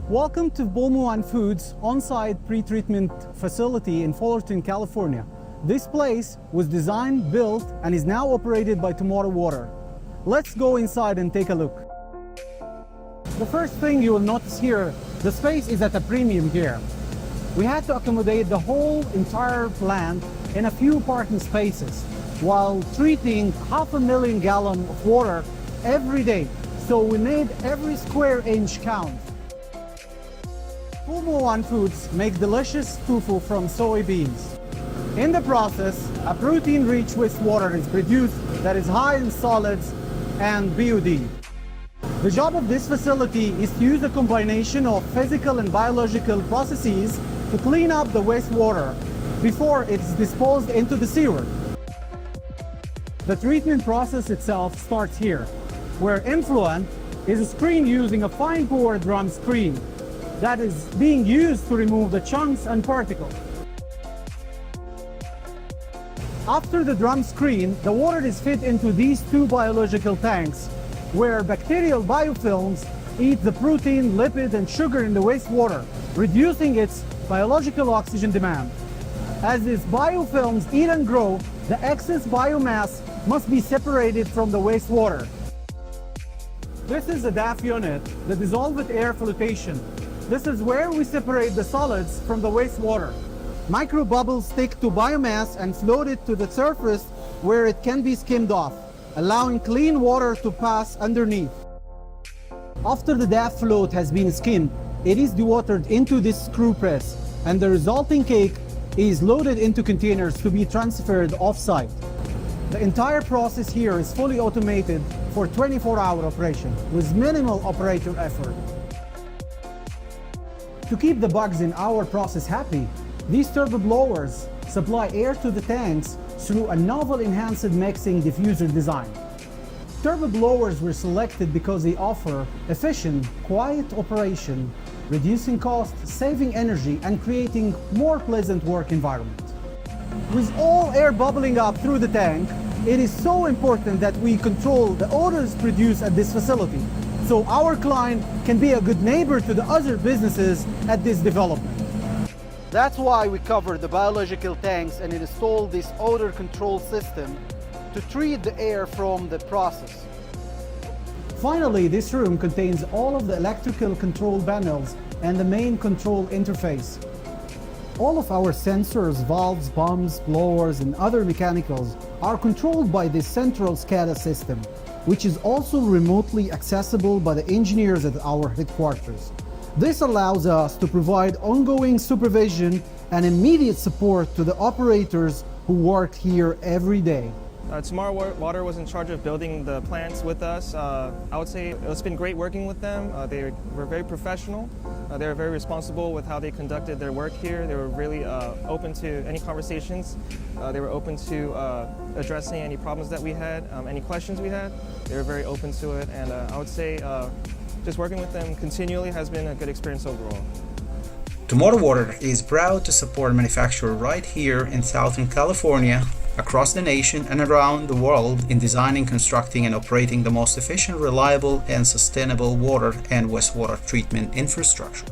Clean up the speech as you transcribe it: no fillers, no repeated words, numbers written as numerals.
Welcome to Pulmuone Foods on-site pre-treatment facility in Fullerton, California. This place was designed, built, and is now operated by Tomorrow Water. Let's go inside and take a look. The first thing you will notice here, the space is at a premium here. We had to accommodate the whole entire plant in a few parking spaces while treating 500,000 gallons of water every day. So we made every square inch count. Pulmuone Foods make delicious tofu from soybeans. In the process, a protein-rich wastewater is produced that is high in solids and BOD. The job of this facility is to use a combination of physical and biological processes to clean up the wastewater before it's disposed into the sewer. The treatment process itself starts here, where influent is a screen using a fine-pored drum screen that is being used to remove the chunks and particles. After the drum screen, the water is fed into these two biological tanks where bacterial biofilms eat the protein, lipid, and sugar in the wastewater, reducing its biological oxygen demand. As these biofilms eat and grow, the excess biomass must be separated from the wastewater. This is a DAF unit, the dissolved air flotation. This is where we separate the solids from the wastewater. Microbubbles stick to biomass and float it to the surface where it can be skimmed off, allowing clean water to pass underneath. After the DAF float has been skimmed, it is dewatered into this screw press, and the resulting cake is loaded into containers to be transferred off-site. The entire process here is fully automated for 24-hour operation with minimal operator effort. To keep the bugs in our process happy, these turbo blowers supply air to the tanks through a novel enhanced mixing diffuser design. Turbo blowers were selected because they offer efficient, quiet operation, reducing costs, saving energy, and creating more pleasant work environment. With all air bubbling up through the tank, it is so important that we control the odors produced at this facility, so our client can be a good neighbor to the other businesses at this development. That's why we covered the biological tanks and installed this odor control system to treat the air from the process. Finally, this room contains all of the electrical control panels and the main control interface. All of our sensors, valves, pumps, blowers, and other mechanicals are controlled by this central SCADA system, which is also remotely accessible by the engineers at our headquarters. This allows us to provide ongoing supervision and immediate support to the operators who work here every day. Tomorrow Water was in charge of building the plants with us. I would say it's been great working with them. They were very professional. They were very responsible with how they conducted their work here. They were really open to any conversations. They were open to addressing any problems that we had, any questions we had. They were very open to it, and I would say just working with them continually has been a good experience overall. Tomorrow Water is proud to support manufacturers right here in Southern California, across the nation and around the world in designing, constructing, and operating the most efficient, reliable, and sustainable water and wastewater treatment infrastructure.